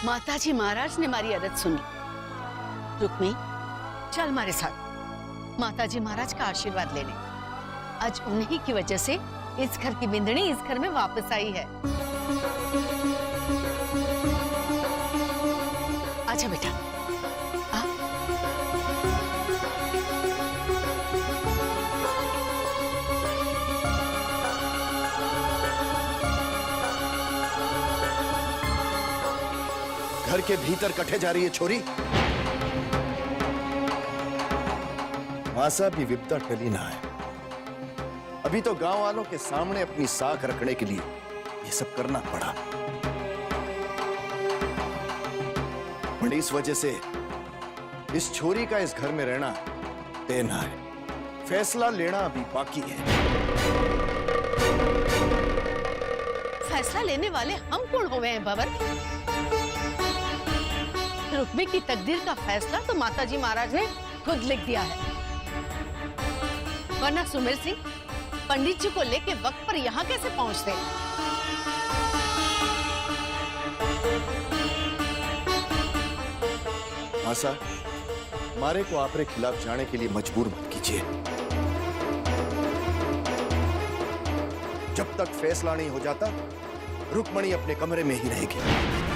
माताजी महाराज ने हमारी अरज सुनी। रुक्मी, चल हमारे साथ माताजी महाराज का आशीर्वाद लेने। आज उन्हीं की वजह से इस घर की बिंदनी इस घर में वापस आई है। अच्छा बेटा, आ? घर के भीतर कटे जा रही है छोरी। मासा भी विपदा टली ना है। अभी तो गांव वालों के सामने अपनी साख रखने के लिए ये सब करना पड़ा, और इस वजह से इस छोरी का इस घर में रहना तय ना है। फैसला लेना अभी बाकी है। फैसला लेने वाले हम कौन हो गए हैं बाबर? रुक्मी की तकदीर का फैसला तो माताजी महाराज ने खुद लिख दिया है, वरना सुमेर सिंह पंडित जी को लेके वक्त पर यहाँ कैसे पहुंचते? मासा, मारे को आपरे खिलाफ जाने के लिए मजबूर मत कीजिए। जब तक फैसला नहीं हो जाता, रुक्मणी अपने कमरे में ही रहेगी।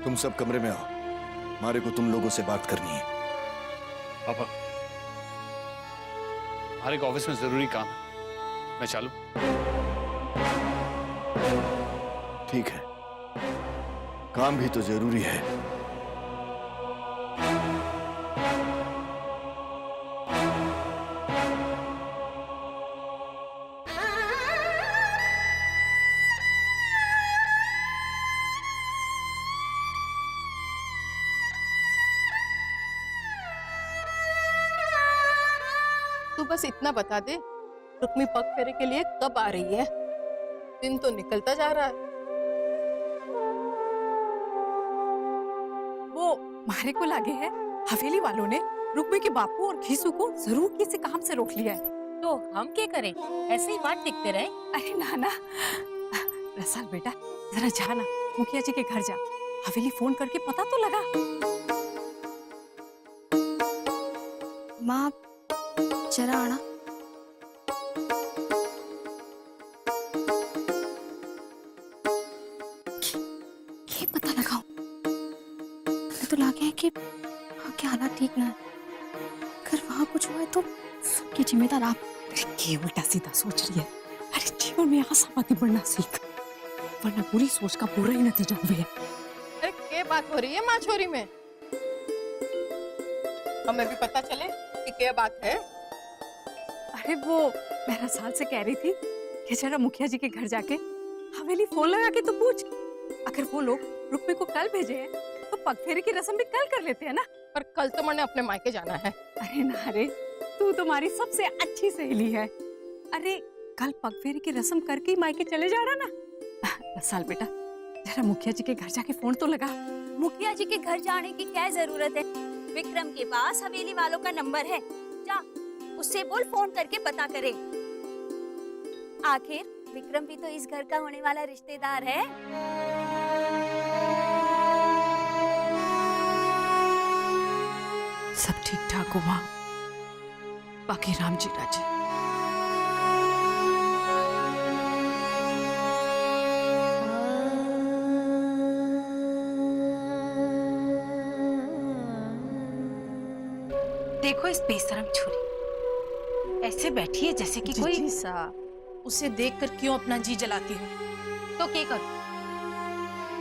तुम सब कमरे में आओ, मारे को तुम लोगों से बात करनी है। पापा, मारे को ऑफिस में जरूरी काम है, मैं चालू? ठीक है, काम भी तो जरूरी है। तू बस इतना बता दे, रुक्मी पग फेरे के लिए कब आ रही है? दिन तो निकलता जा रहा है। वो मारे को लगे है हवेली वालों ने रुक्मी के बापू और घीसू को जरूर किसी काम से रोक लिया है। तो हम क्या करें, ऐसे ही वाट देखते रहे? अरे नाना, रसाल बेटा जरा जाना, मुखिया जी के घर जा, हवेली फोन करके पता तो लगा। माँ जरा आना। ये पता लगाओ, तो लगे है कि वहाँ के हालात ठीक ना है। अगर वहाँ कुछ हुआ है तो सबकी जिम्मेदार आप। ये उल्टा सीधा सोच रही है। अरे जीवन में आशावादी बनना सीख, वरना बुरी सोच का बुरा ही नतीजा हुए। अरे क्या बात हो रही है माँ छोरी में? हमें भी पता चले कि क्या बात है। अरे वो मेरा साल से कह रही थी कि जरा मुखिया जी के घर जाके हवेली फोन लगा के तो पूछ, अगर वो लोग रुक्मी को कल भेजे हैं तो पगफेरे की रस्म भी कल कर लेते हैं ना। पर कल तो मैंने अपने मायके जाना है। अरे ना रे, तू तुम्हारी सबसे अच्छी सहेली है। अरे कल पगफेरे की रस्म करके ही मायके चले जाना ना। रसाल बेटा जरा मुखिया जी के घर जाके फोन तो लगा। मुखिया जी के घर जाने की क्या जरूरत है? विक्रम के पास हवेली वालों का नंबर है, जा उससे बोल फोन करके पता करे। आखिर विक्रम भी तो इस घर का होने वाला रिश्तेदार है। सब ठीक ठाक हुआ, बाकी राम जी राजी। देखो इस बेशरम छुरी ऐसे बैठी है जैसे कि कोई सा। उसे देखकर क्यों अपना जी जलाती हो? तो क्या करूं?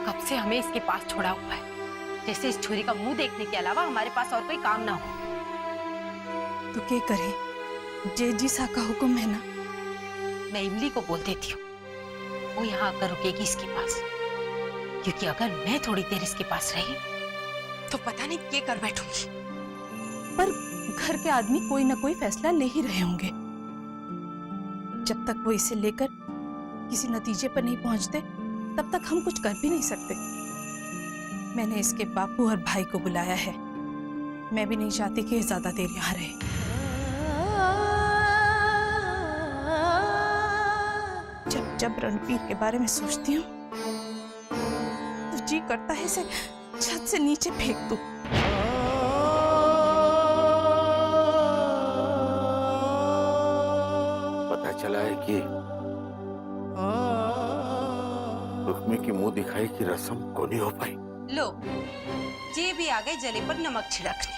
कब से हमें इसके पास छोड़ा हुआ है, जैसे इस छुरी का मुंह देखने के अलावा हमारे पास और कोई काम ना हो। तो क्या करें, जे जी सा का हुक्म है ना। मैं इमली को बोल देती हूँ, वो यहाँ आकर रुकेगी इसके पास, क्योंकि अगर मैं थोड़ी देर इसके पास रही तो पता नहीं क्या कर बैठूंगी। पर घर के आदमी कोई ना कोई फैसला ले ही रहे होंगे। जब तक वो इसे लेकर किसी नतीजे पर नहीं पहुंचते तब तक हम कुछ कर भी नहीं सकते। मैंने इसके बापू और भाई को बुलाया है। मैं भी नहीं चाहती कि ज्यादा देर यहाँ रहे। जब जब रणबीर के बारे में सोचती हूँ तो जी करता है इसे छत से नीचे फेंक दूं। पता चला है कि रुक्मी की मुंह दिखाई की रस्म को नहीं हो पाई। लो, ये भी आ गए जले पर नमक छिड़कने।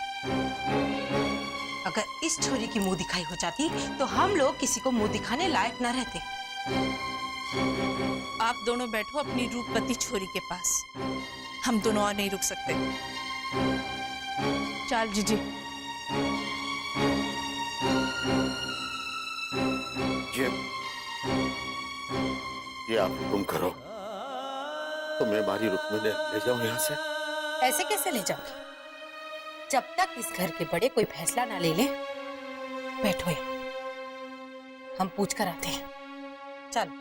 अगर इस छोरी की मुंह दिखाई हो जाती तो हम लोग किसी को मुंह दिखाने लायक न रहते। आप दोनों बैठो अपनी रूपवती छोरी के पास, हम दोनों और नहीं रुक सकते। चल जीजी। ये आप हुक्म करो तो मैं हमारी रुक्मी ले जाऊं यहाँ से। ऐसे कैसे ले जाओगे? जब तक इस घर के बड़े कोई फैसला ना ले ले, बैठो यहाँ, हम पूछ कर आते हैं। चलो।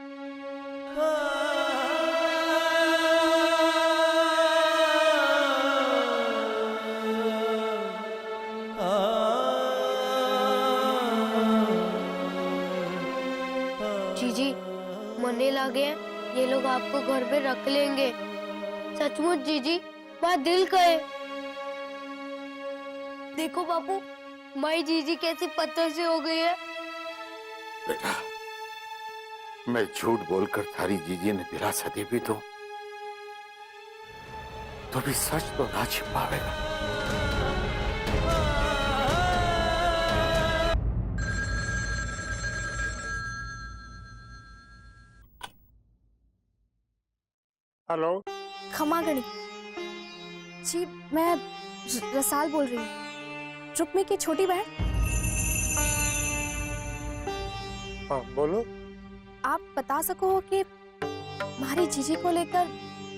जीजी, मरने लगे हैं, ये लोग आपको घर पे रख लेंगे। सचमुच जीजी, बात दिल का है। देखो बापू, माई जीजी कैसी पत्थर से हो गई है। बेटा, मैं झूठ बोलकर थारी जीजी ने दिलासा दे भी दूं तो भी सच तो ना छिपावेगा। हेलो, क्षमा करें जी, मैं रसाल बोल रही हूँ, रुक्मी की छोटी बहन। हाँ बोलो। आप बता सको कि हमारी जीजी को लेकर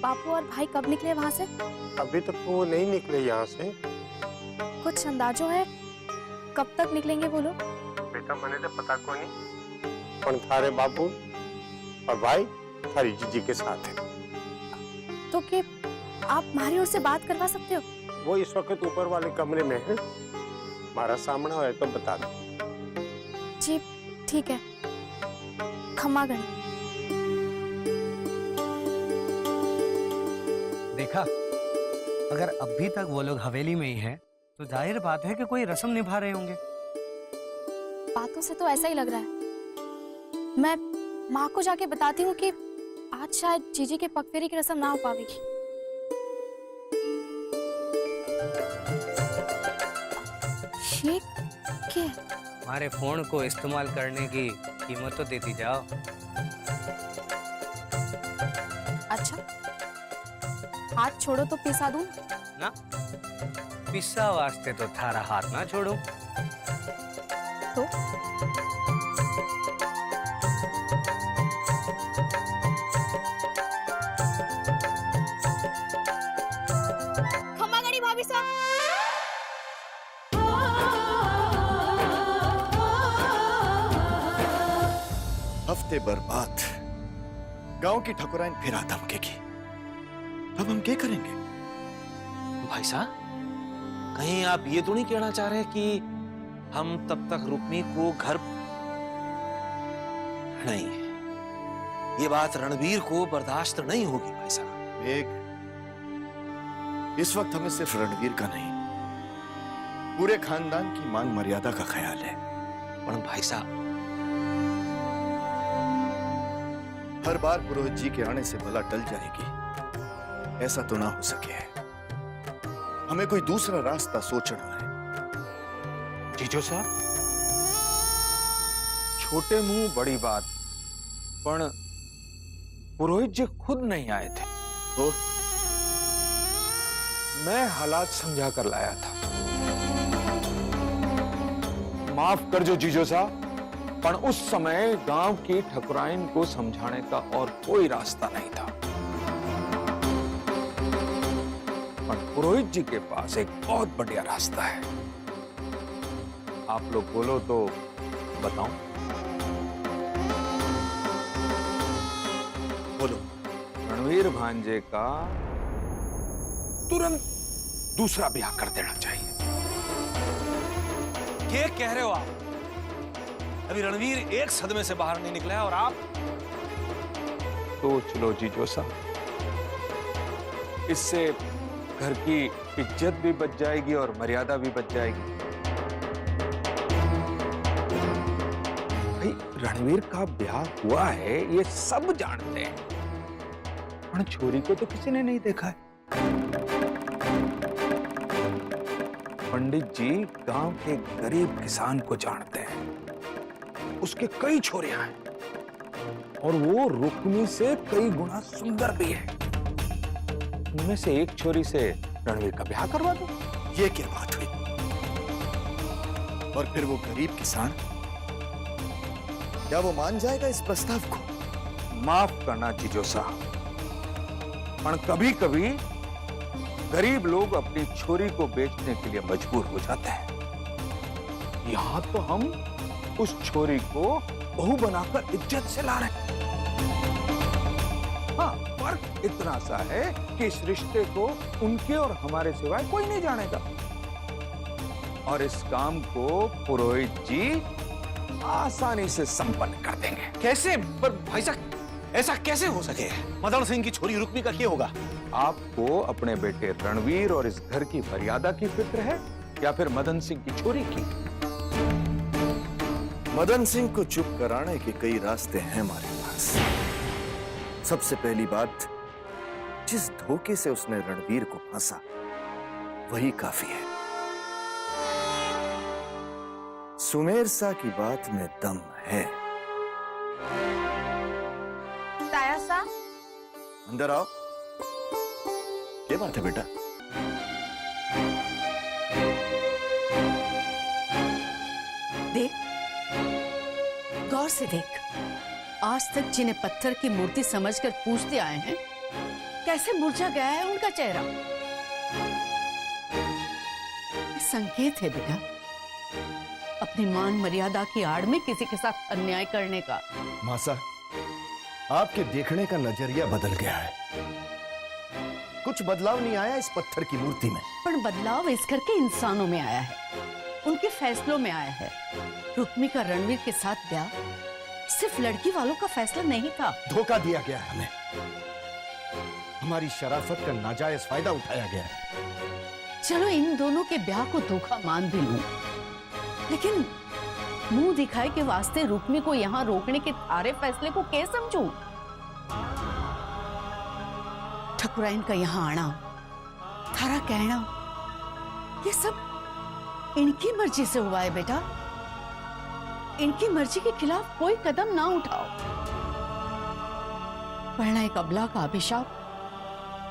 बापू और भाई कब निकले वहाँ से? अभी तक तो वो नहीं निकले यहाँ से। कुछ अंदाजो है कब तक निकलेंगे वो लोग? बेटा मैंने तो पता को नहीं, पर थारे बापू और भाई थारी जीजी के साथ है। तो कि आप हमारी ओर से बात करवा सकते हो? वो इस वक्त ऊपर वाले कमरे में है, हमारा सामना है तो बता दो। जी ठीक है, क्षमा करें। देखा, अगर अभी तक वो लोग हवेली में ही हैं, तो जाहिर बात है कि कोई रस्म निभा रहे होंगे। बातों से तो ऐसा ही लग रहा है। मैं माँ को जाके बताती हूँ कि आज शायद जीजी के पगफेरी की रस्म ना हो पाएगी। ये क्या? हमारे फोन को इस्तेमाल करने की कीमत तो देती जाओ। अच्छा, हाथ छोड़ो तो पिसा दूं ना? पिस्सा वास्ते तो थारा हाथ ना छोड़ो। तो क्षमा करी भाभी साहब। हफ्ते बर्बाद, गांव की ठकुराइन फिर धमकेगी। अब हम क्या करेंगे? भाई साहब, कहीं आप ये तो नहीं कहना चाह रहे कि हम तब तक रुक्मी को घर नहीं, ये बात रणबीर को बर्दाश्त नहीं होगी भाई साहब। इस वक्त हमें सिर्फ रणबीर का नहीं, पूरे खानदान की मान मर्यादा का ख्याल है। और भाई साहब, हर बार पुरोहित जी के आने से भला टल जाएगी, ऐसा तो ना हो सके। हमें कोई दूसरा रास्ता सोचना है। जीजो साहब, छोटे मुंह बड़ी बात, पर पुरोहित जी खुद नहीं आए थे तो मैं हालात समझा कर लाया था। माफ कर जो जीजो साहब, पर उस समय गांव की ठकुराइन को समझाने का और कोई रास्ता नहीं था। पर पुरोहित जी के पास एक बहुत बढ़िया रास्ता है। आप लोग बोलो तो बताऊं? बोलो। रणवीर भांजे का तुरंत दूसरा ब्याह कर देना चाहिए। क्या कह रहे हो आप? अभी रणवीर एक सदमे से बाहर नहीं निकला है और आप? सोच लो जीजो साहब, इससे घर की इज्जत भी बच जाएगी और मर्यादा भी बच जाएगी। भाई रणवीर का ब्याह हुआ है ये सब जानते हैं, पर छोरी को तो किसी ने नहीं देखा है। पंडित जी गांव के गरीब किसान को जानते हैं, उसके कई छोरियां हैं और वो रुक्मी से कई गुना सुंदर भी है। उनमें से एक छोरी से रणवीर का ब्याह करवा दो। ये क्या बात हुई? और फिर वो गरीब किसान, क्या वो मान जाएगा इस प्रस्ताव को? माफ करना जीजो साहब, पर कभी कभी गरीब लोग अपनी छोरी को बेचने के लिए मजबूर हो जाते हैं। यहां तो हम उस छोरी को बहू बनाकर इज्जत से ला रहे हैं। हाँ, फर्क इतना सा है कि इस रिश्ते को उनके और हमारे सिवाय कोई नहीं जानेगा। और इस काम को पुरोहित जी आसानी से संपन्न कर देंगे। कैसे? पर भाई साहब ऐसा कैसे हो सके? मदन सिंह की छोरी रुक्मी का क्या होगा? आपको अपने बेटे रणवीर और इस घर की मर्यादा की फिक्र है या फिर मदन सिंह की छोरी की? मदन सिंह को चुप कराने के कई रास्ते हैं हमारे पास। सबसे पहली बात, जिस धोखे से उसने रणवीर को फंसा वही काफी है। सुमेर सा की बात में दम है। ताया सा, अंदर आओ। क्या बात है बेटा? देख, गौर से देख। आज तक जिन्हें पत्थर की मूर्ति समझकर पूछते आए हैं, कैसे मुरझा गया है उनका चेहरा। ये संकेत है बेटा, अपनी मान मर्यादा की आड़ में किसी के साथ अन्याय करने का। मासा, आपके देखने का नजरिया बदल गया है। कुछ बदलाव नहीं आया इस पत्थर की मूर्ति में, पर बदलाव इस घर के इंसानों में आया है, उनके फैसलों में आया है। रुक्मी का रणवीर के साथ ब्याह सिर्फ लड़की वालों का फैसला नहीं था। धोखा दिया गया है हमें, हमारी शराफत का नाजायज फायदा उठाया गया है। चलो इन दोनों के ब्याह को धोखा मान भी लूं, लेकिन मुंह दिखाए के वास्ते रुक्मी को यहाँ रोकने के थारे फैसले को कैसे समझूं? ठकुराइन का यहाँ आना, थारा कहना, ये सब इनकी मर्जी से हुआ है बेटा। इनकी मर्जी के खिलाफ कोई कदम ना उठाओ, वरना एक अबला का अभिशाप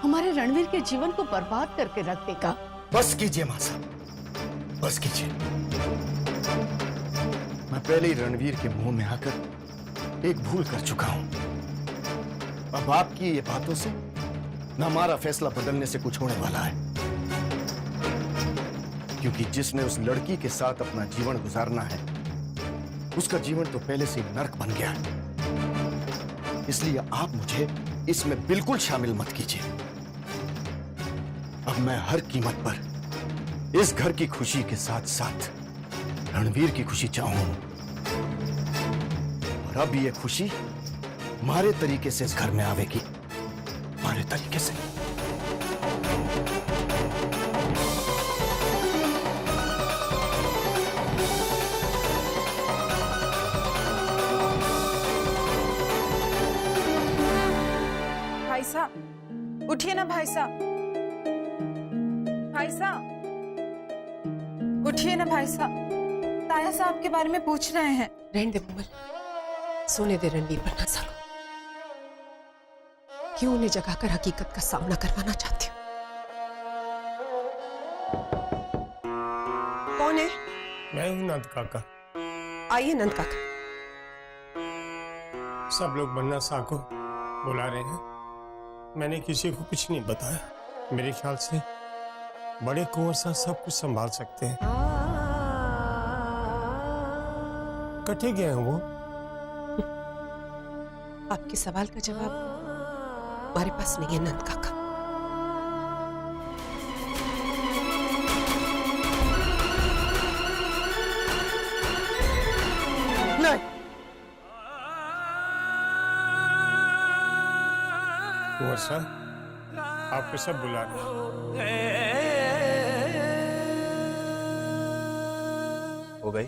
हमारे रणवीर के जीवन को बर्बाद करके रख देगा। बस कीजिए मासा, बस कीजिए। मैं पहले ही रणवीर के मुंह में आकर एक भूल कर चुका हूं। अब आपकी ये बातों से न हमारा फैसला बदलने से कुछ होने वाला है, क्योंकि जिसने उस लड़की के साथ अपना जीवन गुजारना है, उसका जीवन तो पहले से ही नर्क बन गया है। इसलिए आप मुझे इसमें बिल्कुल शामिल मत कीजिए। अब मैं हर कीमत पर इस घर की खुशी के साथ साथ रणवीर की खुशी चाहूं, और अब ये खुशी हमारे तरीके से इस घर में आवेगी, हमारे तरीके से। भाई साहब उठिए ना, भाई साहब, भाई साहब उठिए ना, भाई साहब, ताया साहब के बारे में पूछ रहे हैं। रहने दे कोमल, सोने दे रणवीर पर ना सको। क्यों उन्हें जगाकर हकीकत का सामना करवाना चाहती हूँ? कौन है? मैं हूं नंद काका। आइए नंद काका। सब लोग बन्ना शाह को बुला रहे हैं। मैंने किसी को कुछ नहीं बताया। मेरे ख्याल से बड़े कुंवर साहब सब कुछ संभाल सकते हैं। कटे गए हैं वो। आपके सवाल का जवाब हमारे पास नहीं है नंद काका। नहीं। कुंवर साहब आपको सब बुला रहे हैं। हो गई?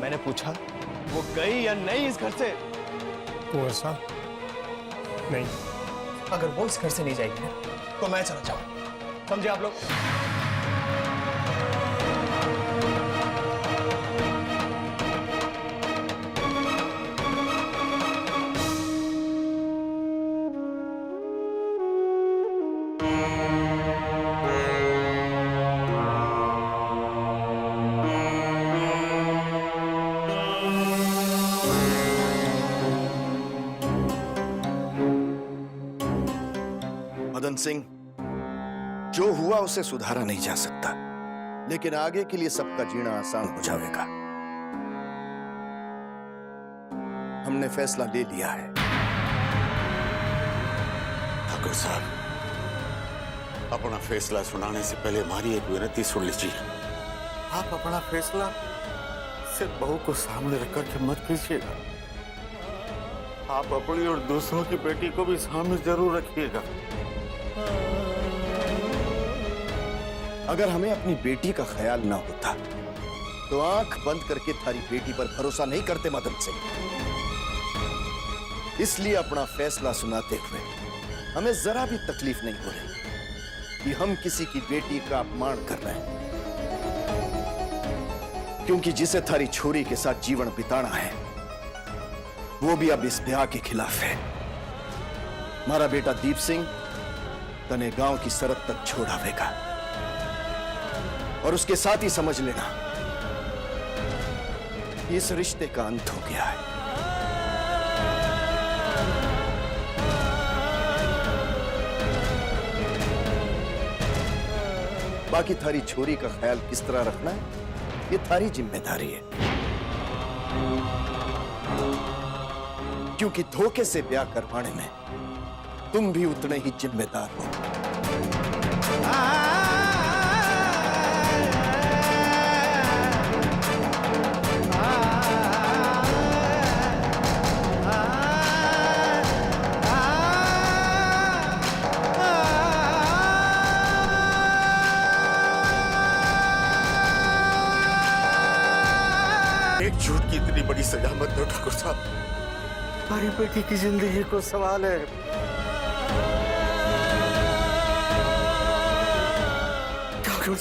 मैंने पूछा वो गई या नहीं इस घर से? कुंवर साहब नहीं। अगर वो इस घर से नहीं जाएगी ना तो मैं चला जाऊं। समझे आप लोग? मदन सिंह, जो हुआ उसे सुधारा नहीं जा सकता, लेकिन आगे के लिए सबका जीना आसान हो जाएगा। हमने फैसला ले लिया है। ठाकुर साहब, अपना फैसला सुनाने से पहले हमारी एक विनती सुन लीजिए। आप अपना फैसला सिर्फ बहू को सामने रख करके मत कीजिएगा। आप अपनी और दूसरों की बेटी को भी सामने जरूर रखिएगा। अगर हमें अपनी बेटी का ख्याल ना होता तो आंख बंद करके थारी बेटी पर भरोसा नहीं करते मदन सिंह। इसलिए अपना फैसला सुनाते हुए हमें जरा भी तकलीफ नहीं हो रही कि हम किसी की बेटी का अपमान कर रहे हैं, क्योंकि जिसे थारी छोरी के साथ जीवन बिताना है वो भी अब इस ब्याह के खिलाफ है। हमारा बेटा दीप सिंह तने गांव की सरहद तक छोड़ आवेगा और उसके साथ ही समझ लेना इस रिश्ते का अंत हो गया है। बाकी थारी छोरी का ख्याल किस तरह रखना है ये थारी जिम्मेदारी है, क्योंकि धोखे से ब्याह करवाने में तुम भी उतने ही जिम्मेदार हो। एक झूठ की इतनी बड़ी सजा मत दो ठाकुर साहब। हमारी बेटी की जिंदगी को सवाल है। ठाकुर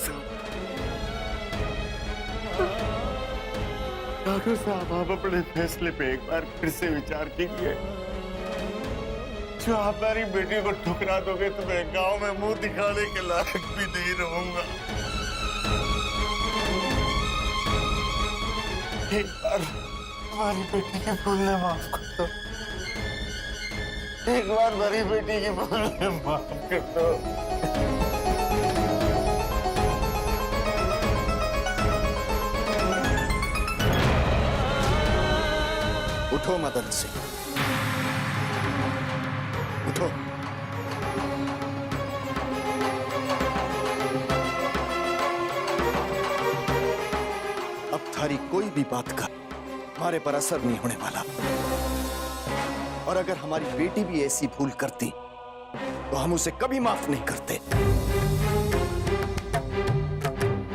साहब, आप अपने फैसले पे एक बार फिर से विचार कीजिए। जो आप हमारी बेटी को ठुकरा दोगे तो मैं गांव में मुंह दिखाने के लायक भी नहीं रहूंगा। एक बार हमारी बेटी के भूल ने माफ कर दो। एक बार हमारी बेटी की भूल ने माफ कर दो। उठो मदन सिंह, उठो। अब थारी कोई भी बात का हमारे पर असर नहीं होने वाला, और अगर हमारी बेटी भी ऐसी भूल करती तो हम उसे कभी माफ नहीं करते।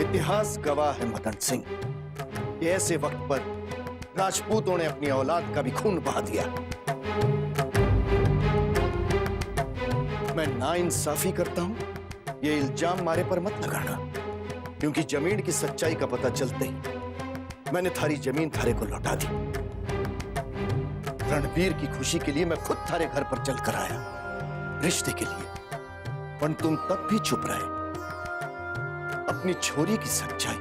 इतिहास गवाह है मदन सिंह कि ऐसे वक्त पर राजपूतों ने अपनी औलाद का भी खून बहा दिया। मैं नाइंसाफी करता हूं ये इल्जाम मारे पर मत लगाना, क्योंकि जमीन की सच्चाई का पता चलते ही मैंने थारी जमीन थारे को लौटा दी। रणवीर की खुशी के लिए मैं खुद थारे घर पर चल कर आया, रिश्ते के लिए, पर तुम तब भी चुप रहे। अपनी छोरी की सच्चाई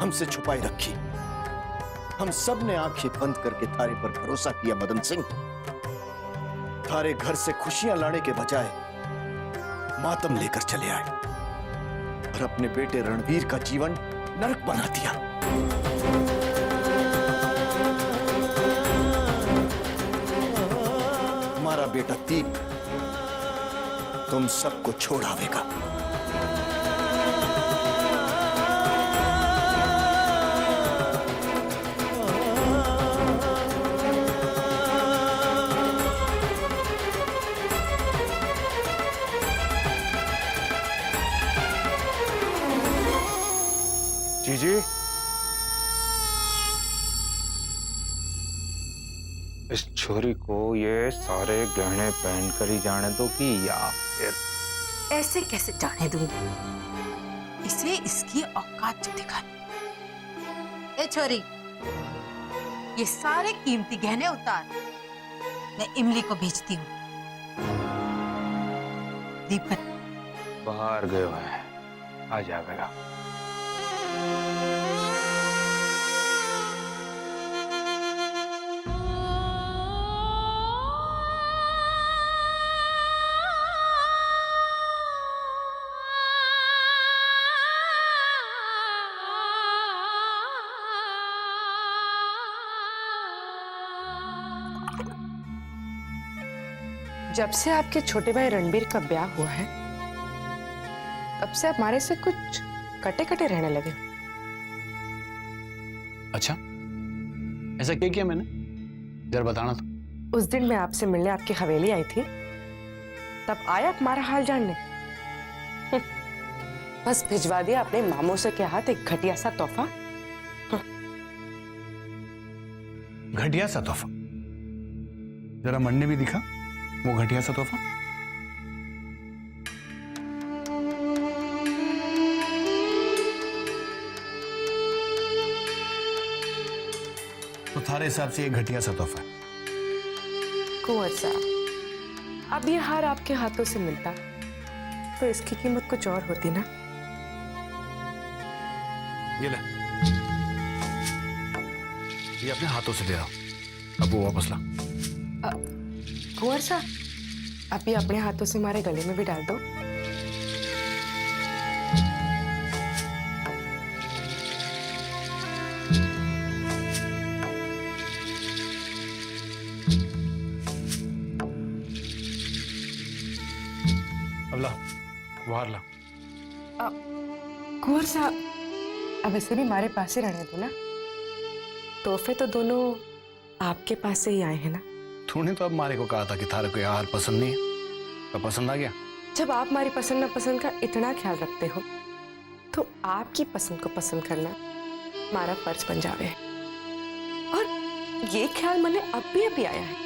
हमसे छुपाई रखी। हम सब ने आंखें बंद करके थारे पर भरोसा किया मदन सिंह। थारे घर से खुशियां लाने के बजाय मातम लेकर चले आए और अपने बेटे रणवीर का जीवन नरक बना दिया। हमारा बेटा दीप तुम सबको छोड़ आवेगा। जीजी, इस छोरी को ये सारे गहने पहनकर ही जाने दो कि या फिर ऐसे कैसे जाने दूंगी? इसे इसकी औकात दिखानी। ए छोरी, ये सारे कीमती गहने उतार, मैं इमली को भेजती हूँ। दीपक बाहर गयो है, आ जाएगा। जब से आपके छोटे भाई रणबीर का ब्याह हुआ है, तब से आप हमारे से कुछ कटे कटे रहने लगे। अच्छा, ऐसा क्या किया मैंने? जरा बताना तो। उस दिन मैं आपसे मिलने आपकी हवेली आई थी, तब आया आप हमारा हाल जानने। बस भिजवा दिया अपने मामों से के हाथ एक घटिया सा तोहफा। घटिया सा तोहफा? जरा मन ने भी दिखा वो घटिया सा तोहफा। तो थारे हिसाब से ये घटिया सा तोहफा है? कुंवर साहब, अब ये हार आपके हाथों से मिलता तो इसकी कीमत कुछ और होती ना। ये ले, ये अपने हाथों से दे रहा हूं, अब वो वापस ला। कुंवर साहब, आप ये अपने हाथों से हमारे गले में भी डाल दो। अब ला, बाहर ला। कुंवर साहब, अब ऐसे भी हमारे पास ही रहने दो ना। तोहफे तो दोनों आपके पास से ही आए हैं ना। तूने तो अब मारे को कहा था कि थारे को यह हार पसंद नहीं है, तो पसंद आ गया। जब आप हमारी पसंद नापसंद का इतना ख्याल रखते हो, तो आपकी पसंद को पसंद करना हमारा फर्ज बन जावे है। और ये ख्याल मैंने अभी आया है।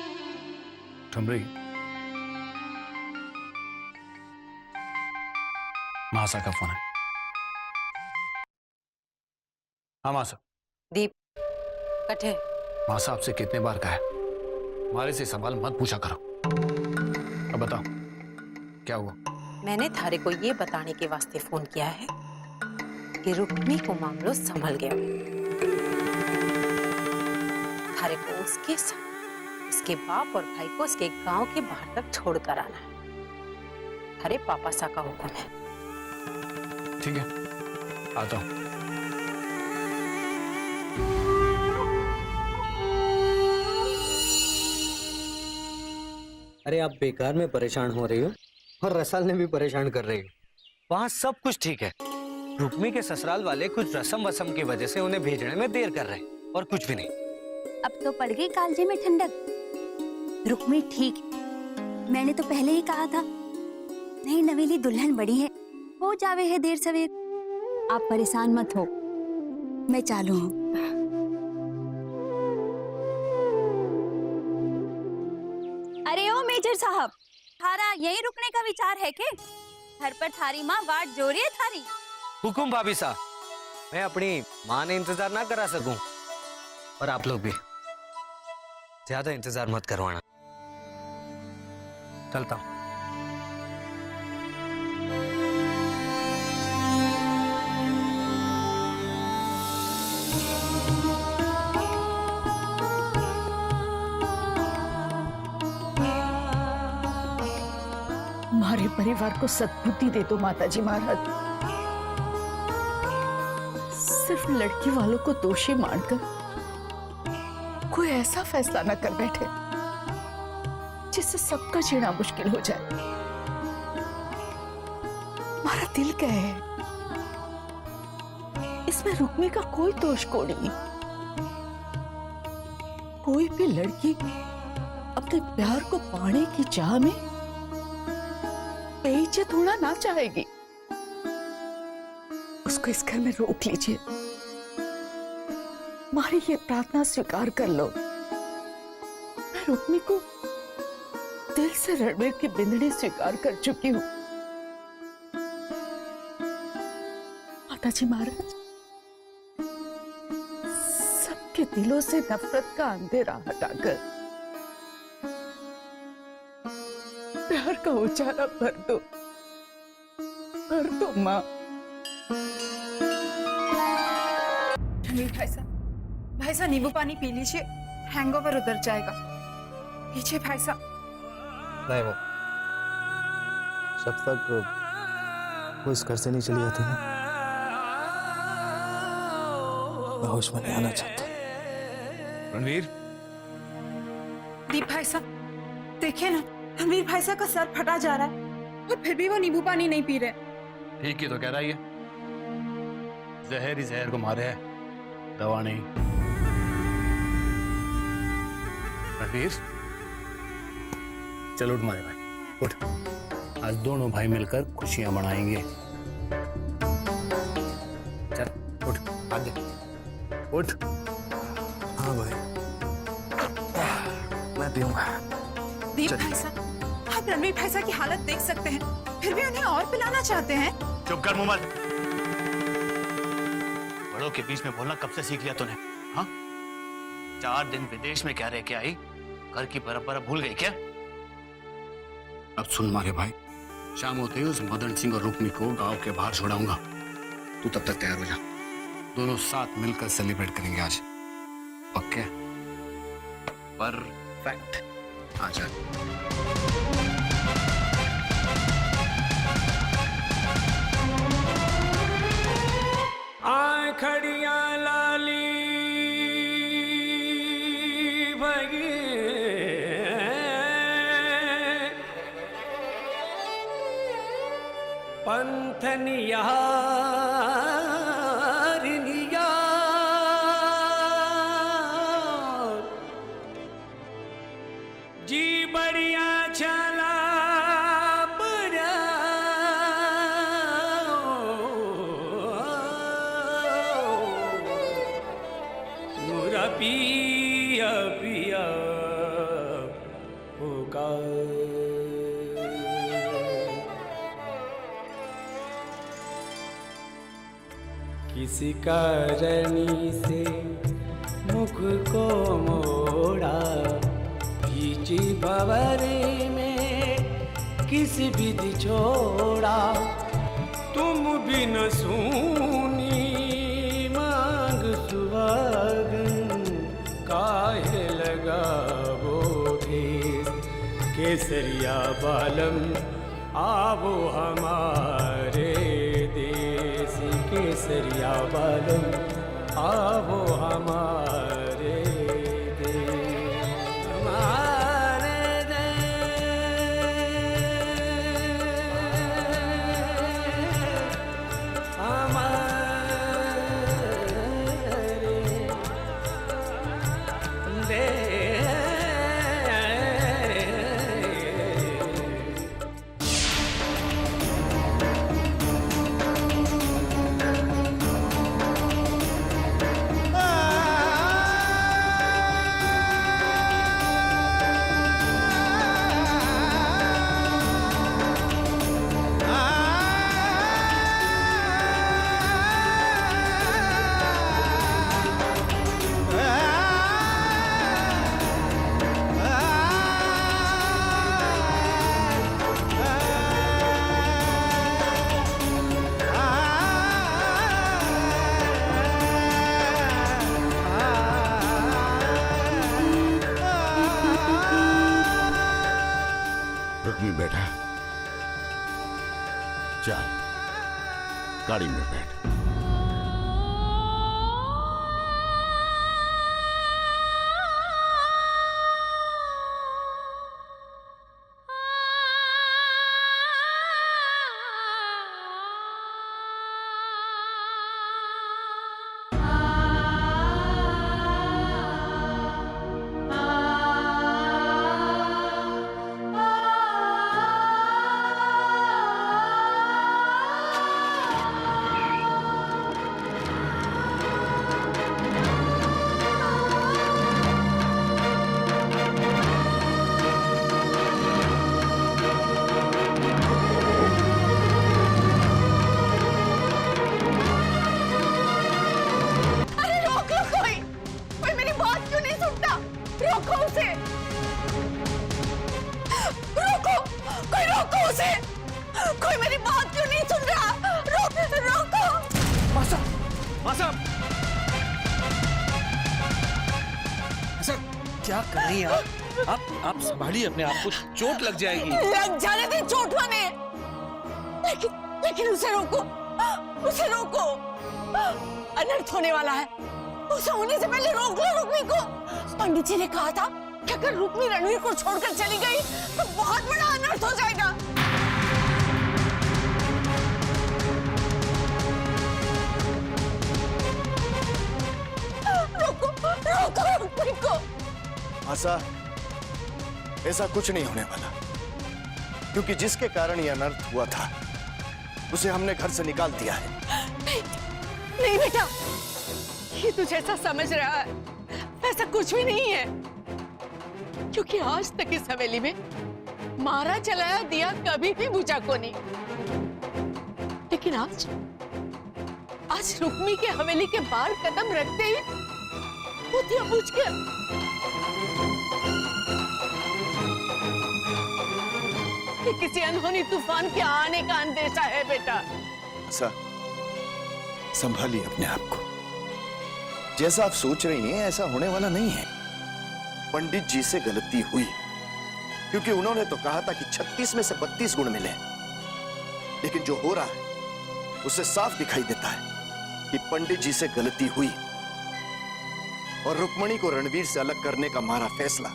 ठुमरी, मासा का फोन है। हाँ मासा। दीप कठे। मासा आपसे कितने बार कहा है हमारे से सवाल मत पूछा करो। अब बताओ क्या हुआ? मैंने थारे को ये बताने के वास्ते फोन किया है कि रुक्मी को मामलो संभल गया। थारे को उसके साथ उसके बाप और भाई को उसके गांव के बाहर तक छोड़कर आना है। थारे पापा सा का हुक्म है। ठीक है, आता हूं। अरे आप बेकार में परेशान हो रही हो और रसाल ने भी परेशान कर रही हो। वहाँ सब कुछ ठीक है। रुक्मी के ससुराल वाले कुछ रसम वसम की वजह से उन्हें भेजने में देर कर रहे हैं और कुछ भी नहीं। अब तो पड़ गई कालजे में ठंडक। रुक्मी ठीक है, मैंने तो पहले ही कहा था। नहीं, नवेली दुल्हन बड़ी है, हो जावे है देर सवेर। आप परेशान मत हो, मैं चालू हूँ। अरे ओ मेजर साहब, थारा यहीं रुकने का विचार है के? घर पर थारी माँ वाट जोड़ी है थारी। हुकुम भाभी साहब, मैं अपनी माँ ने इंतजार ना करा सकूं, और आप लोग भी ज्यादा इंतजार मत करवाना। चलता हूं। परिवार को सद्बुद्धि दे दो माता जी महाराज। सिर्फ लड़की वालों को दोषी मानकर कोई ऐसा फैसला न कर बैठे जिससे सबका जीना मुश्किल हो जाए। हमारा दिल कहे इसमें रुकने का कोई दोष को नहीं। कोई भी लड़की अपने प्यार को पाने की चाह में बेइज्जत होना ना चाहेगी। उसको इस घर में रोक लीजिए। हमारी ये प्रार्थना स्वीकार कर लो। मैं रुक्मी को दिल से रणवीर की बिंदड़ी स्वीकार कर चुकी हूँ। माता जी महाराज, सबके दिलों से नफरत का अंधेरा हटाकर प्यार का उजाला भर दो माँ। भाई साहब नींबू पानी पी लीजिए, हैंगओवर उतर जाएगा। पीछे भाई साहब। नहीं वो जब तक वो इस घर से नहीं चली जाती ना, मैं होश में नहीं आना चाहता। रणवीर, दीप भाई साहब देखिए ना, रणवीर भाई साहब का सर फटा जा रहा है और फिर भी वो नींबू पानी नहीं पी रहे। ठीक ही तो कह रहा है, जहर ही जहर को मारे है, दवा नहीं। रणवीर, चलो उठ मारे भाई, उठ। आज दोनों भाई मिलकर खुशियां मनाएंगे। चल उठ, आगे उठ। हाँ भाई, मैं पीऊंगा। दीप भाई साहब, आप रणवीर भाई साहब की हालत देख सकते हैं, फिर भी उन्हें और पिलाना चाहते हैं। चुप कर मुंह मत। बड़ों के बीच में बोलना कब से सीख लिया तूने? हाँ, 4 दिन विदेश में क्या रह के आई, घर की परंपरा भूल गई क्या? अब सुन मारे भाई, शाम होते ही उस मदन सिंह और रुक्मी को गांव के बाहर छोड़ाऊंगा। तू तब तक तैयार हो जा, दोनों साथ मिलकर सेलिब्रेट करेंगे आज। पक्के? परफेक्ट। आजा। खड़ियां लाली भगे पंथनिया जी बढ़िया चला पिया पिया होगा। किसी करनी से मुख को मोड़ा, बीच भंवरे में किस विधि छोड़ा। तुम भी न सुनी मांग सुहागन, काहे लगा वो ठेस। केसरिया बालम आवो हमारे देश, केसरिया बालम आवो हमारे देश। हमारे गाड़ी में बैठ। कोई मेरी बात क्यों नहीं सुन रहा? रोको! मासा, सर क्या कर रही हैं आप संभालिए अपने आप को, चोट लग जाएगी। लग जाने दे चोट वाने, लेकिन उसे रोको, अनर्थ होने वाला है। उसे होने से पहले रोक लो रुक्मी को। पंडित जी ने कहा था कि अगर रुक्मी रणवीर को छोड़कर चली गई तो बहुत बड़ा अनर्थ हो जाएगा। रोको रुक्मी को। आशा, ऐसा कुछ नहीं होने वाला, क्योंकि जिसके कारण यह अनर्थ हुआ था उसे हमने घर से निकाल दिया है। नहीं बेटा, ये तुझे ऐसा समझ रहा है, ऐसा कुछ भी नहीं है। क्योंकि आज तक इस हवेली में मारा चलाया दिया कभी भी बुझा को नहीं। लेकिन आज रुक्मी के हवेली के बाहर कदम रखते ही वो दिया बुझ गया। ये किसी अनहोनी तूफान के आने का अंदेशा है बेटा। आशा, संभालिए अपने आप को। जैसा आप सोच रही हैं ऐसा होने वाला नहीं है। पंडित जी से गलती हुई, क्योंकि उन्होंने तो कहा था कि 36 में से 32 गुण मिले, लेकिन जो हो रहा है उससे साफ दिखाई देता है कि पंडित जी से गलती हुई और रुक्मणी को रणवीर से अलग करने का हमारा फैसला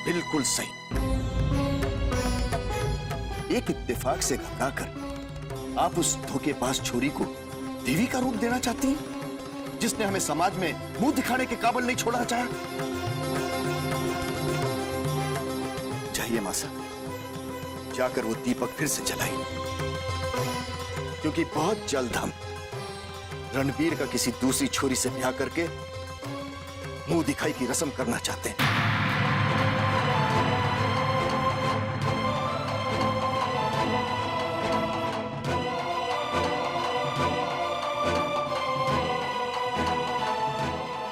बिल्कुल सही। एक इत्तेफाक से घबराकर आप उस धोखेबाज छोरी को देवी का रूप देना चाहती हैं, जिसने हमें समाज में मुंह दिखाने के काबिल नहीं छोड़ा चाहा। जाइए मासा, जाकर वो दीपक फिर से जलाइए, क्योंकि बहुत जल्द हम रणबीर का किसी दूसरी छोरी से ब्याह करके मुंह दिखाई की रस्म करना चाहते हैं।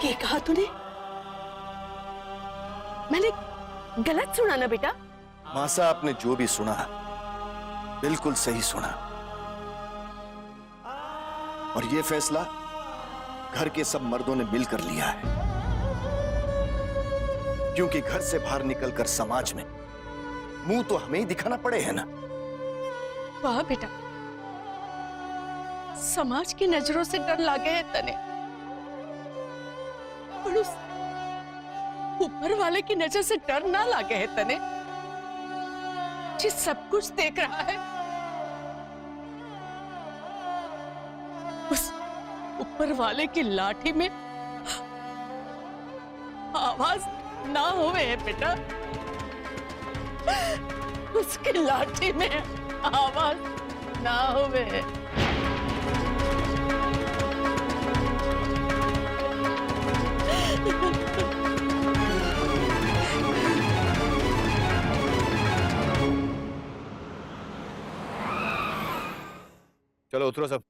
क्या कहा तूने? मैंने गलत सुना ना बेटा? मासा, आपने जो भी सुना बिल्कुल सही सुना, और ये फैसला घर के सब मर्दों ने मिलकर लिया है, क्योंकि घर से बाहर निकलकर समाज में मुंह तो हमें ही दिखाना पड़े है ना। वाह बेटा, समाज की नजरों से डर लागे है तने, पर उस ऊपर वाले की नजर से डर ना लागे है तने, जिस सब कुछ देख रहा है। उस ऊपर वाले की लाठी में आवाज ना होवे है बेटा, उसकी लाठी में आवाज ना होवे है। चलो उतरो सब।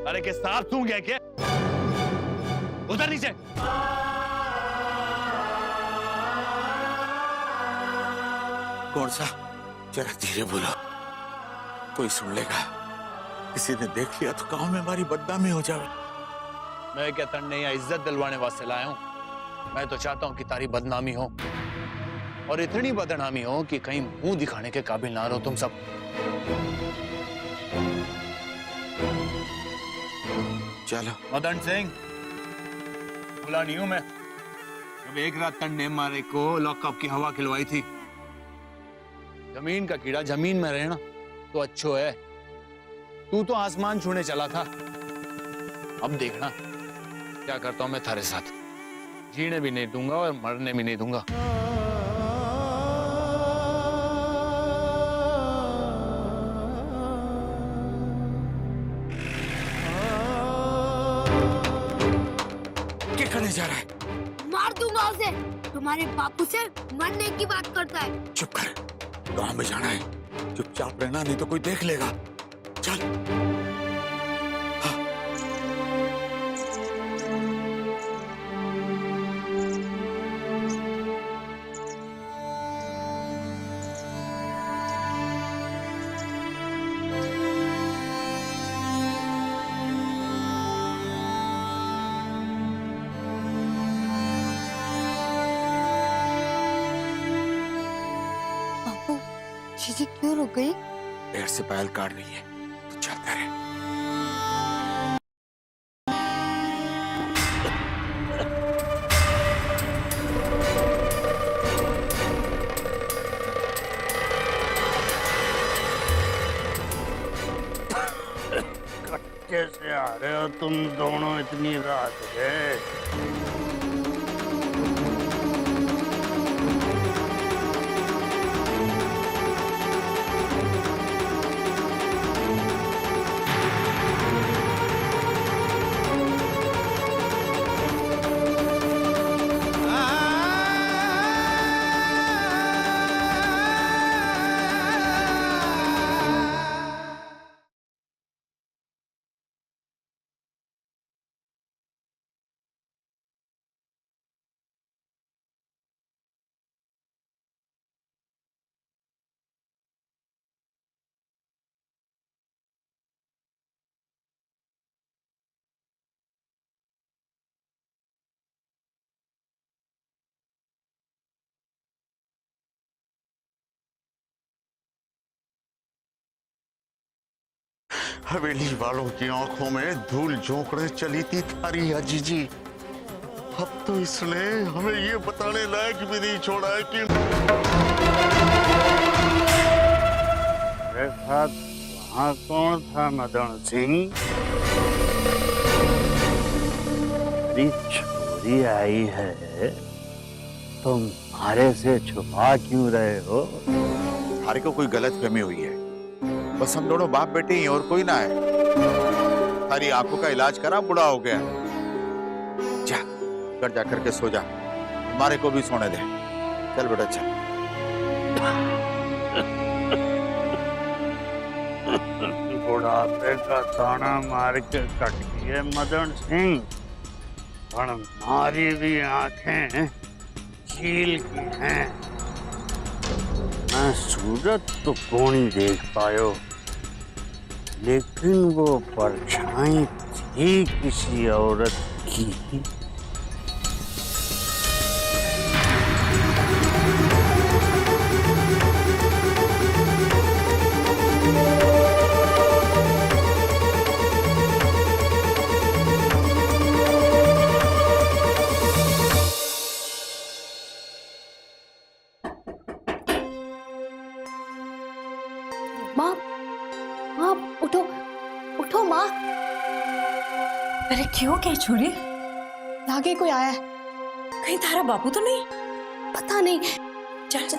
अरे के सांप सूंघ गया क्या? उधर नीचे। कौन सा? जरा धीरे बोलो, कोई सुन लेगा। किसी ने देख लिया तो गांव में हमारी बदनामी हो जाए। मैं क्या तन्ने या इज्जत दिलवाने वास्ते लाया हूं। मैं तो चाहता हूं कि तारी बदनामी हो, और इतनी बदनामी हो कि कहीं मुंह दिखाने के काबिल ना रहो तुम सब। चलो। मदन सिंह, भूला नहीं हूं मैं जब एक रात तन्ने मारे को लॉकअप की हवा खिलवाई थी। जमीन का कीड़ा जमीन में रहना तो अच्छो है। तू तो आसमान छूने चला था। अब देखना क्या करता हूं मैं थारे साथ। जीने भी नहीं दूंगा और मरने भी नहीं दूंगा। क्या करने जा रहा है? मार दूंगा उसे। तुम्हारे बापू से मरने की बात करता है। चुप कर, गांव में जाना है। चुपचाप रहना, नहीं तो कोई देख लेगा। चल। जीजी क्यों रुक गई? पेड़ से पायल काट रही है, तो चलता रहे। कट्टे से आ रहे हो तुम दोनों इतनी रात है। हवेली वालों की आंखों में धूल झोंकने चली थी थारी अजीजी। अब तो इसने हमें ये बताने लायक भी नहीं छोड़ा है कि मेरे साथ वहाँ कौन था मदन सिंह? मेरी छोरी आई है, तुम हमारे से छुपा क्यों रहे हो? थारी को कोई गलतफहमी हुई है। बस हम दोनों बाप बेटे ही, और कोई ना है। थारी आंखों का इलाज करा, बुढ़ा हो गया। जा घर जा करके सो जा, हमारे को भी सोने दे। चल बेटा चल। बुढ़ापे का ताना मार के कट गई मदन सिंह, पर हमारी भी आंखें झील की हैं। मैं सूरत तो कौन ही देख पायो, लेकिन वो परछाई थी किसी औरत की। माँ, माँ उठो, उठो माँ। अरे क्यों क्या छोरी? लागे कोई आया है। कहीं तारा बापू तो नहीं? पता नहीं। चल चल।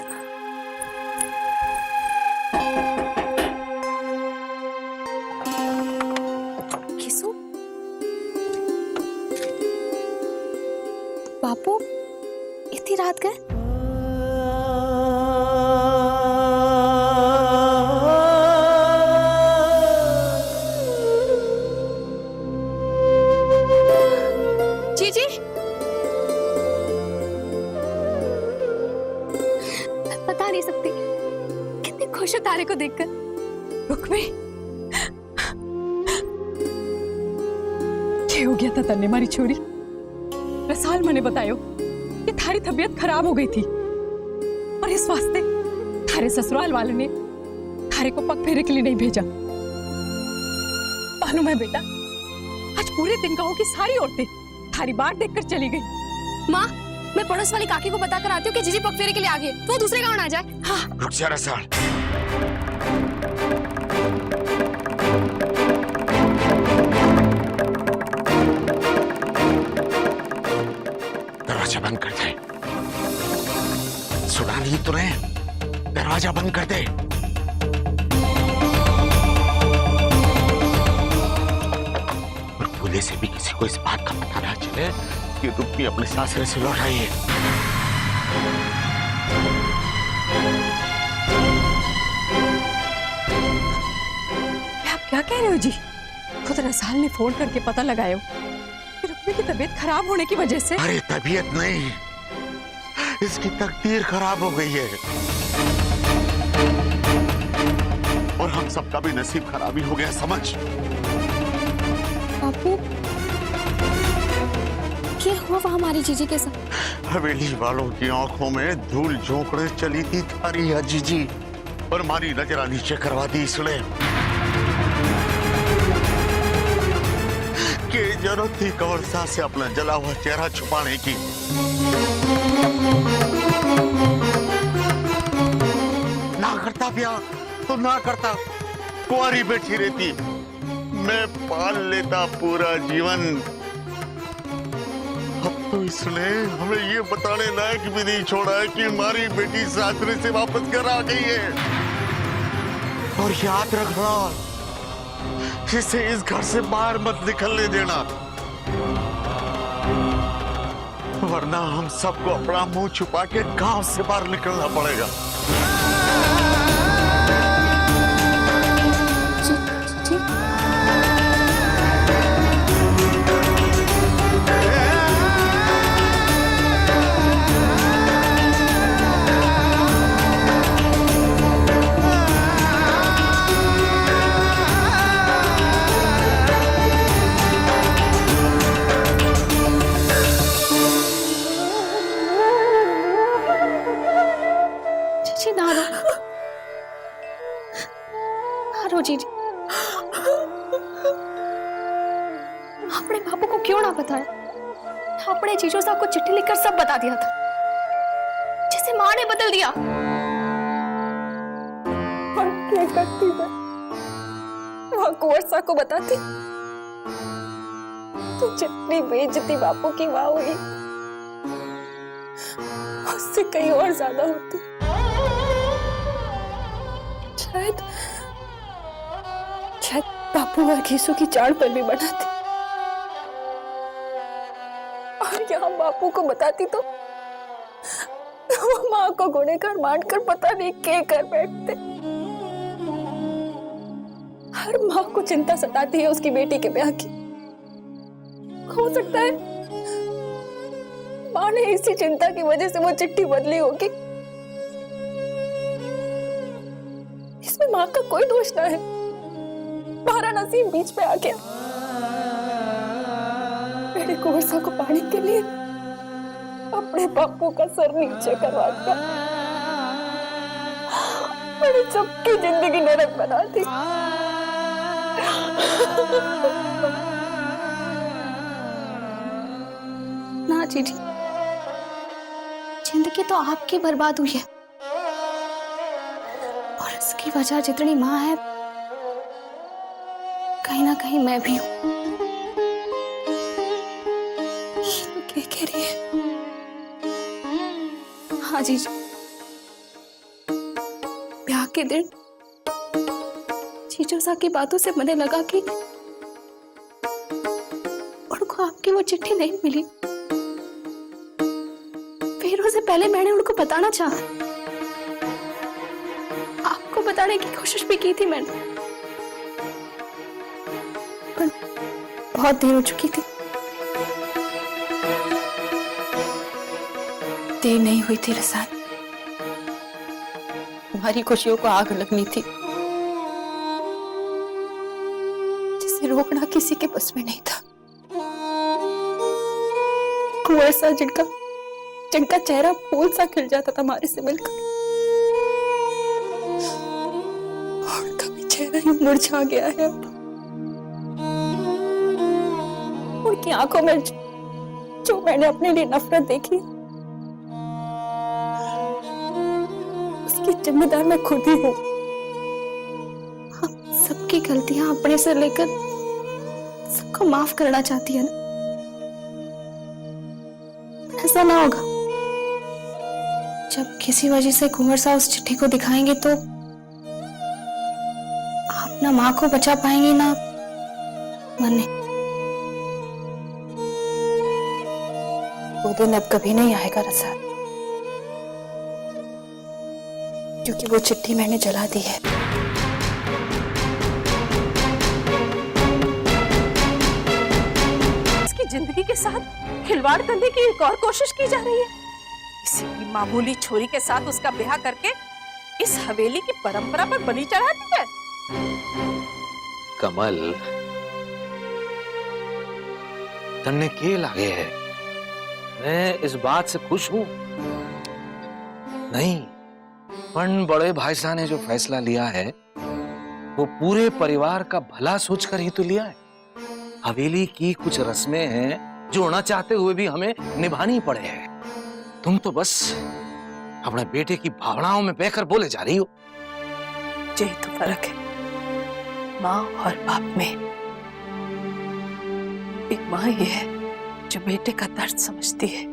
किसु? बापू इतनी रात गए? जीजी, बता नहीं सकती कितनी खुश है तारे को देखकर। रुक्मी, क्या हो गया था तन्ने मारी छोरी? रसाल मने बतायो। कि थारी तबीयत खराब हो गई थी और इस वास्ते थारे ससुराल वाले ने थारे को पग फेरे के लिए नहीं भेजा। मालूम है बेटा, आज पूरे दिन गांव की सारी औरतें थारी बाट देखकर चली गई। माँ, मैं पड़ोस वाली काकी को बता कर आती हूँ कि जीजी पग फेरे के लिए आ गई है, तो वो दूसरे गांव ना जाए। हाँ। रुक जा रसाल। दरवाजा बंद कर दे। सुना नहीं तूने? दरवाजा बंद कर दे। और भूले से भी किसी को इस बात का पता ना चले कि रुक्मी अपने सासरे से लौट आई है। आप क्या कह रहे हो जी? खुद रसाल ने फोन करके पता लगाया कि रुक्मी की तबीयत खराब होने की वजह से। अरे तबीयत नहीं, इसकी तकदीर खराब हो गई है और हम सबका भी नसीब खराबी हो गया, समझ? बापू, क्या हुआ वहाँ हमारी जीजी के साथ? हवेली वालों की आंखों में धूल झोंकने चली थी थारी जीजी और हमारी नजर नीचे करवा दी इसने। कि जरूरत थी कौरसा से अपना जला हुआ चेहरा छुपाने की। ना करता ब्याह तो ना करता, कुंवारी बैठी रहती, मैं पाल लेता पूरा जीवन। अब तो इसने हमें ये बताने लायक भी नहीं छोड़ा है कि हमारी बेटी सासरे से वापस घर आ गई है। और याद रखना, इसे इस घर से बाहर मत निकलने देना, वरना हम सबको अपना मुंह छुपा के गांव से बाहर निकलना पड़ेगा। जीजी, अपने बापू को क्यों ना बताया? अपने जीजू साहब को चिट्ठी लिखकर सब बता दिया था, जिसे माँ ने बदल दिया। क्या करती मैं? वहाँ कुंवर साहब को बताती तो जितनी बेइज्जती बापू की माँ हुई, उससे कहीं और ज्यादा होती। शायद बापू और घीसू की चाड़ पर भी बनाती, और यहाँ बापू को बताती तो वो माँ को गुनहगार मानकर पता नहीं क्या कर बैठते। हर माँ को चिंता सताती है उसकी बेटी के ब्याह की। हो सकता है माँ ने इसी चिंता की वजह से वो चिट्ठी बदली होगी। इसमें माँ का कोई दोष ना है, हमारा नसीब बीच में आ गया। मेरे कुंवर को पाने के लिए अपने बापू का सर नीचे करवा दिया, मेरी सबकी जिंदगी नरक बना दी। ना जीजी, जिंदगी तो आपकी बर्बाद हुई है और इसकी वजह जितनी माँ है, कहीं ना कहीं मैं भी हूं। क्या कह रही है? हाँ जी, ब्याह के दिन जीजू साहब की बातों से मुझे लगा कि उनको आपकी वो चिट्ठी नहीं मिली। फिर उससे पहले मैंने उनको बताना चाहा, आपको बताने की कोशिश भी की थी मैंने, बहुत देर हो चुकी थी। देर नहीं हुई थी रसाल, तुम्हारी खुशियों को आग लगनी थी, जिसे रोकना किसी के बस में नहीं था। कुंवर साहब जिनका चेहरा फूल सा खिल जाता था हमारे से मिलकर, और कभी चेहरा यूं मुरझा गया है। उनकी आंखों में जो मैंने अपने लिए नफरत देखी, उसकी जिम्मेदार मैं खुद ही हूँ। सबकी गलतियां अपने से लेकर सबको माफ करना चाहती है ना, ऐसा ना होगा। जब किसी वजह से कुंवर साहब उस चिट्ठी को दिखाएंगे तो आप ना माँ को बचा पाएंगे ना मन्ने। वो दिन अब कभी नहीं आएगा रसाल, क्योंकि वो चिट्ठी मैंने जला दी है। जिंदगी के साथ खिलवाड़ करने की एक और कोशिश की जा रही है। किसी भी मामूली छोरी के साथ उसका ब्याह करके इस हवेली की परंपरा पर बलि चढ़ाती है। कमल, तन्ने के लागे है? मैं इस बात से खुश हूं नहीं, पण बड़े भाई साहब ने जो फैसला लिया है वो पूरे परिवार का भला सोचकर ही तो लिया है। हवेली की कुछ रस्में हैं जो ना चाहते हुए भी हमें निभानी पड़े हैं। तुम तो बस अपने बेटे की भावनाओं में बहकर बोले जा रही हो। यही तो फर्क है माँ और बाप में। एक माँ ये है जो बेटे का दर्द समझती है,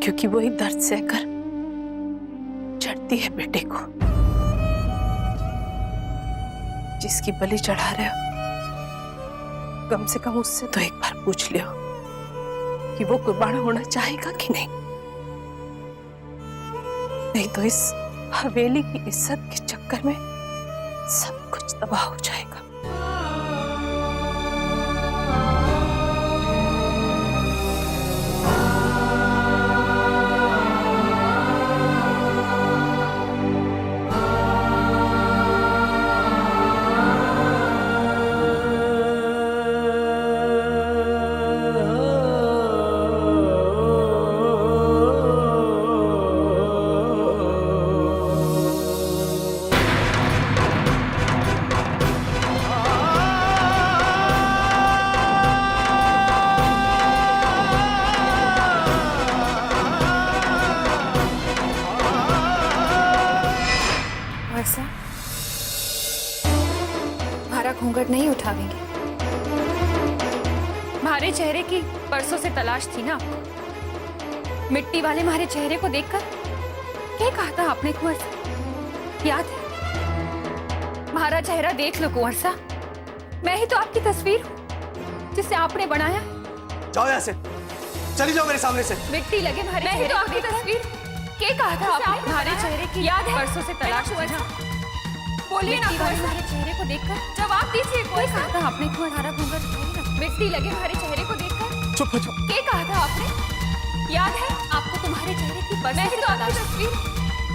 क्योंकि वही दर्द सहकर चढ़ती है बेटे को। जिसकी बलि चढ़ा रहे हो, कम से कम उससे तो एक बार पूछ लियो कि वो कुर्बान होना चाहेगा कि नहीं। नहीं तो इस हवेली की इज्जत के चक्कर में सब कुछ तबाह हो जाएगा। हमारा घूंघट नहीं उठावेंगे। हमारे चेहरे की परसों से तलाश थी ना। मिट्टी वाले हमारे चेहरे को देखकर क्या कहा था आपने कुंवर सा? याद है? हमारा चेहरा देख लो कुंवर सा, मैं ही तो आपकी तस्वीर हूँ जिसे आपने बनाया। जाओ यहाँ से, चली जाओ मेरे सामने से। मिट्टी लगे हमारे चेहरे तो आपकी तस्वीर। क्या कहा था आपने? हमारे चेहरे की याद है? परसों से तलाश हुआ था। बोलिए ना, हमारे चेहरे को देखकर जवाब दीजिए। कोई कहा था आपने? हमारा घूंघट मिट्टी लगे हमारे चेहरे को देखकर। चुप हो जाओ। क्या कहा था आपने? याद है आपको? तुम्हारे चेहरे की मैं ही तो आपकी तस्वीर।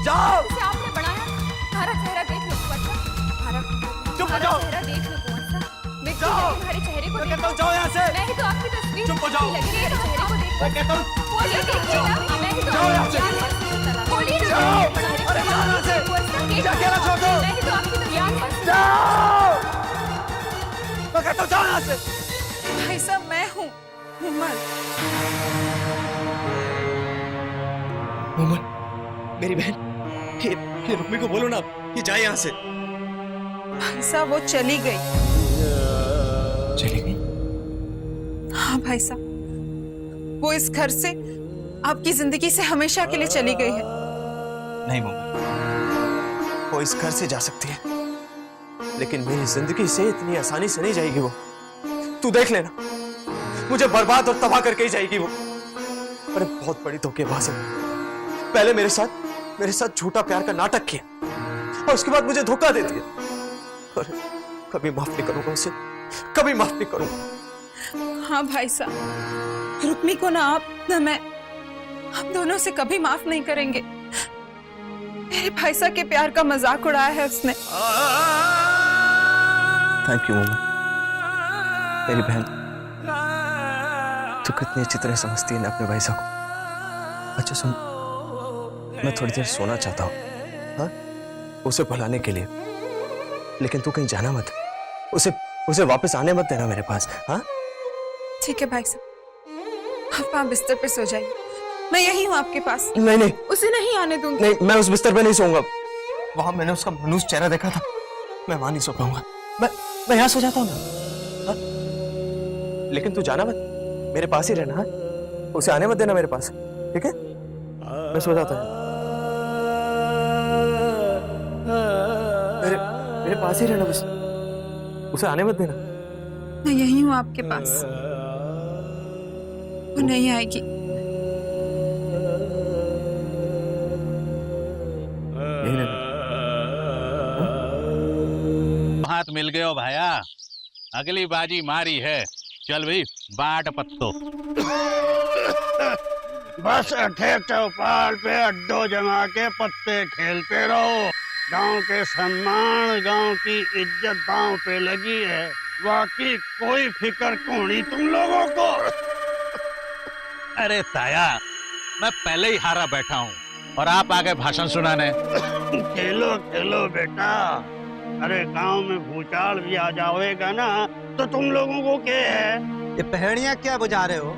जाओ। जिसे आपने बनाया। हमारा चेहरा देख लो कुंवर सा। हमारा चुप हो जाओ। चेहरा देख लो कुंवर सा। मिट्टी जाओ। लगे हमारे चेहरे को देखकर। जाओ यहाँ से। मैं ही तो आपकी तस्वीर। चुप हो जाओ। मिट्टी लगे मेरे चेहरे को देखकर। बोलिए, देखिए ना, मैं ही तो जाओ यहाँ से। बोलिए ना। जाओ। अरे जाओ यहाँ से। क्या कहना चाहते हो? मैं ही तो आपकी तस्वीर। जाओ। मैं कहता हूँ जाओ यहाँ से। भाई साहब, मैं हूँ उमर। मोमन, मेरी बहन, ये रुक्मी को बोलो ना कि जाए यहाँ से। भाई साहब, वो चली गई। चली गई? हाँ भाई साहब, वो इस घर से, आपकी जिंदगी से हमेशा के लिए चली गई है। नहीं मोमन, वो इस घर से जा सकती है, लेकिन मेरी जिंदगी से इतनी आसानी से नहीं जाएगी वो। तू देख लेना, मुझे बर्बाद और तबाह करके ही जाएगी वो। अरे बहुत बड़ी धोखेबाज है। पहले मेरे साथ झूठा प्यार का नाटक किया और उसके बाद मुझे धोखा दे दिया। अरे कभी माफ नहीं करूंगा उसे, कभी माफ नहीं करूंगा। हाँ भाई साहब, रुक्मी को ना आप ना मैं, हम दोनों से कभी माफ नहीं करेंगे। मेरे भाई साहब के प्यार का मजाक उड़ाया है उसने। थैंक यू मोमन, मेरी बहन। तू कितनी अच्छी तरह समझती है ना अपने भाई साहब को। अच्छा सुन, मैं थोड़ी देर सोना चाहता हूँ, हाँ, उसे भुलाने के लिए, लेकिन तू कहीं जाना मत, उसे वापस आने मत देना मेरे पास, हाँ? ठीक है भाई साहब, आप वहाँ बिस्तर पे सो जाइए, मैं यही हूँ आपके पास। नहीं, उसे नहीं आने दूंगी। नहीं, मैं उस बिस्तर पे नहीं सोऊंगा। वहां मैंने उसका मनूस चेहरा देखा था, मैं वहां नहीं सो पाऊंगा। मैं यहाँ सो जाता हूँ ना, हाँ? लेकिन तू जाना मत, मेरे पास ही रहना, हाँ? उसे आने मत देना मेरे पास, ठीक है? मैं सो जाता हूँ। मेरे पास ही रहना बस, उसे आने मत देना। मैं यही हूँ आपके पास, वो नहीं आएगी। हाथ मिल गए हो भाया, अगली बाजी मारी है। चल भाई बाट पत्तो। बस अठे चौपाल पे अड्डो जमा के पत्ते खेलते रहो। गांव के सम्मान, गांव की इज्जत दांव पे लगी है, बाकी कोई फिक्र कोनी तुम लोगों को। अरे ताया, मैं पहले ही हारा बैठा हूँ और आप आगे भाषण सुनाने। खेलो खेलो बेटा, अरे गांव में भूचाल भी आ जाएगा ना तो तुम लोगों को क्या है? ये पहेड़ियां क्या बुझा रहे हो?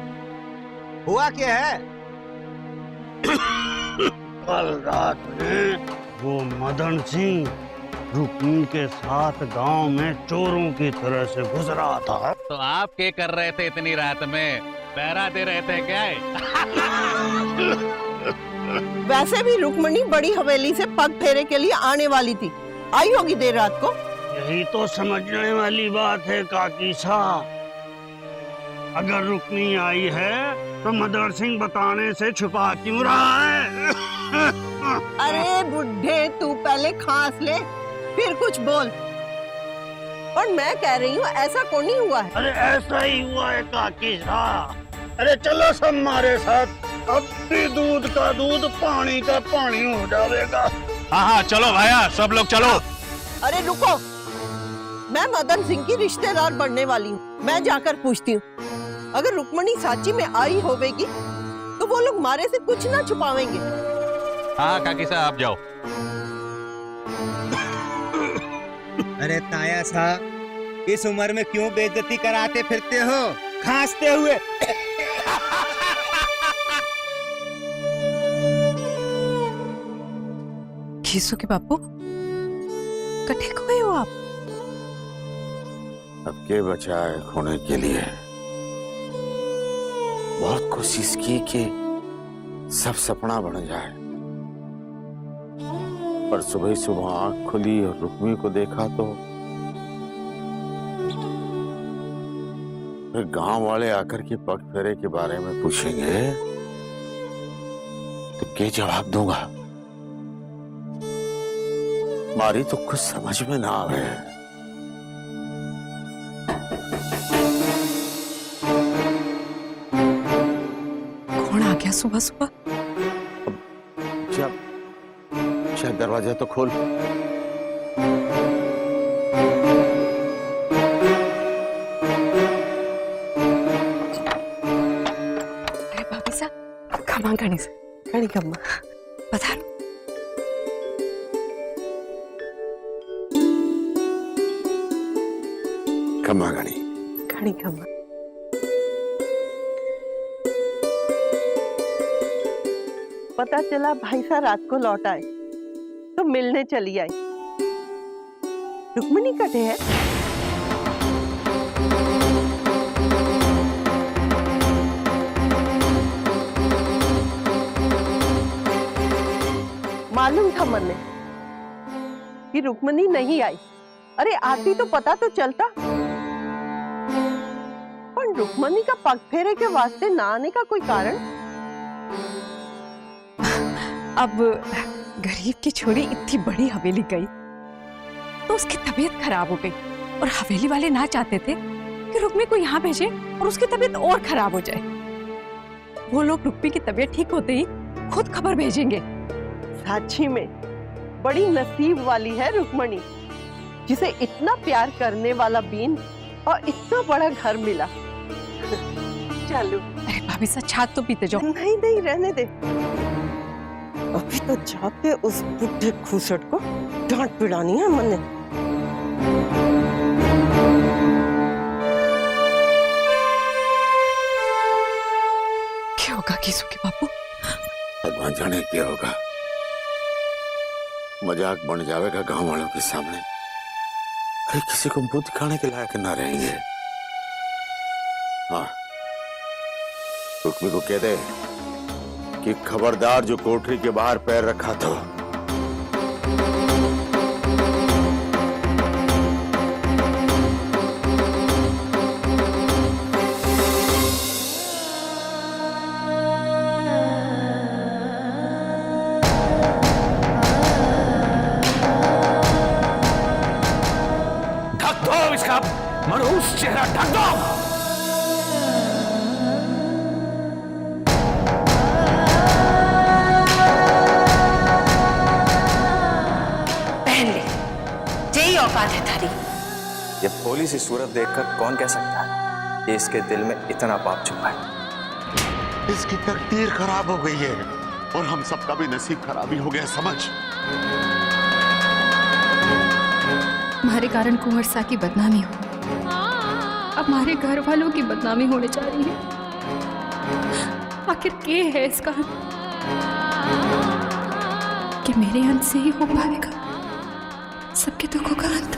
हुआ क्या है? कल रात में वो मदन सिंह रुक्मी के साथ गांव में चोरों की तरह से गुजरा था। तो आप क्या कर रहे थे इतनी रात में? पहरा दे रहे थे क्या? वैसे भी रुक्मणी बड़ी हवेली से पग फेरे के लिए आने वाली थी, आई होगी देर रात को। यही तो समझने वाली बात है काकी साहब। अगर रुक्मी आई है तो मदन सिंह बताने से छुपा क्यों रहा है? अरे बुढ़े, तू पहले खांस ले फिर कुछ बोल। और मैं कह रही हूँ ऐसा कौन नहीं हुआ है। अरे ऐसा ही हुआ है काकी साहब। अरे चलो सब हमारे साथ, अब भी दूध का दूध पानी का पानी हो जाएगा। हाँ हाँ चलो भाया, सब लोग चलो। अरे रुको, मैं मदन सिंह की रिश्तेदार बनने वाली हूँ, मैं जाकर पूछती हूँ। अगर रुक्मणी साची में आई होवेगी तो वो लोग मारे से कुछ ना छुपावेंगे। हाँ काकी साहब आप जाओ। अरे ताया साहब, इस उम्र में क्यों बेइज्जती कराते फिरते हो खांसते हुए? खीसू के बापू, कटे खोए हो आप? अब के बचा है खोने के लिए? बहुत कोशिश की कि सब सपना बन जाए, पर सुबह सुबह आंख खुली और रुक्मी को देखा तो फिर गांव वाले आकर के पग फेरे के बारे में पूछेंगे तो क्या जवाब दूंगा? मारी तो कुछ समझ में ना आवे। कौन आ गया सुबह सुबह? शायद दरवाजा तो खोल। अरे भाभी साहब, खमा घड़ी से घड़ी खमा बता लो। खमा घड़ी घड़ी खमा। पता चला भाई साहब रात को लौट आए तो मिलने चली आई। रुक्मणी कटे है? मालूम था मन कि रुक्मणी नहीं आई। अरे आती तो पता तो चलता, पर रुक्मणी का पग फेरे के वास्ते ना आने का कोई कारण? अब गरीब की छोरी इतनी बड़ी हवेली गई तो उसकी तबीयत खराब हो गई, और हवेली वाले ना चाहते थे कि रुक्मी को यहाँ भेजे और उसकी तबीयत और खराब हो जाए। वो लोग रुक्मी की तबीयत ठीक होते ही खुद खबर भेजेंगे। साची में बड़ी नसीब वाली है रुक्मणी, जिसे इतना प्यार करने वाला बीन और इतना बड़ा घर मिला। चलो। अरे भाभी साहब, छात तो पीते जाओ। नहीं नहीं, रहने दे। अभी तो जाके उस बुढ़े खूसट को डांट पिड़ानी है मैंने। क्या होगा कीसू के बापू? भगवान जाने क्या होगा। मजाक बन जाएगा गांव वालों के सामने। अरे किसी को मुंह दिखाने के लायक ना रहेंगे। हाँ, रुक्मी को कह दे कि खबरदार जो कोठरी के बाहर पैर रखा तो ढक दो इसका मनहूस चेहरा, ढक दो। औकात है थारी। ये भोली सी सूरत देखकर कौन कह सकता है कि इसके दिल में इतना पाप छुपा है। इसकी तकदीर खराब हो गई है और हम सबका भी नसीब खराबी हो गया, समझ। हमारे कारण कुंवर सा की बदनामी हो, अब हमारे घर वालों की बदनामी होने जा रही है। आखिर क्या है इसका कि मेरे अंत से ही हो पाएगा सबके दुखों का अंत।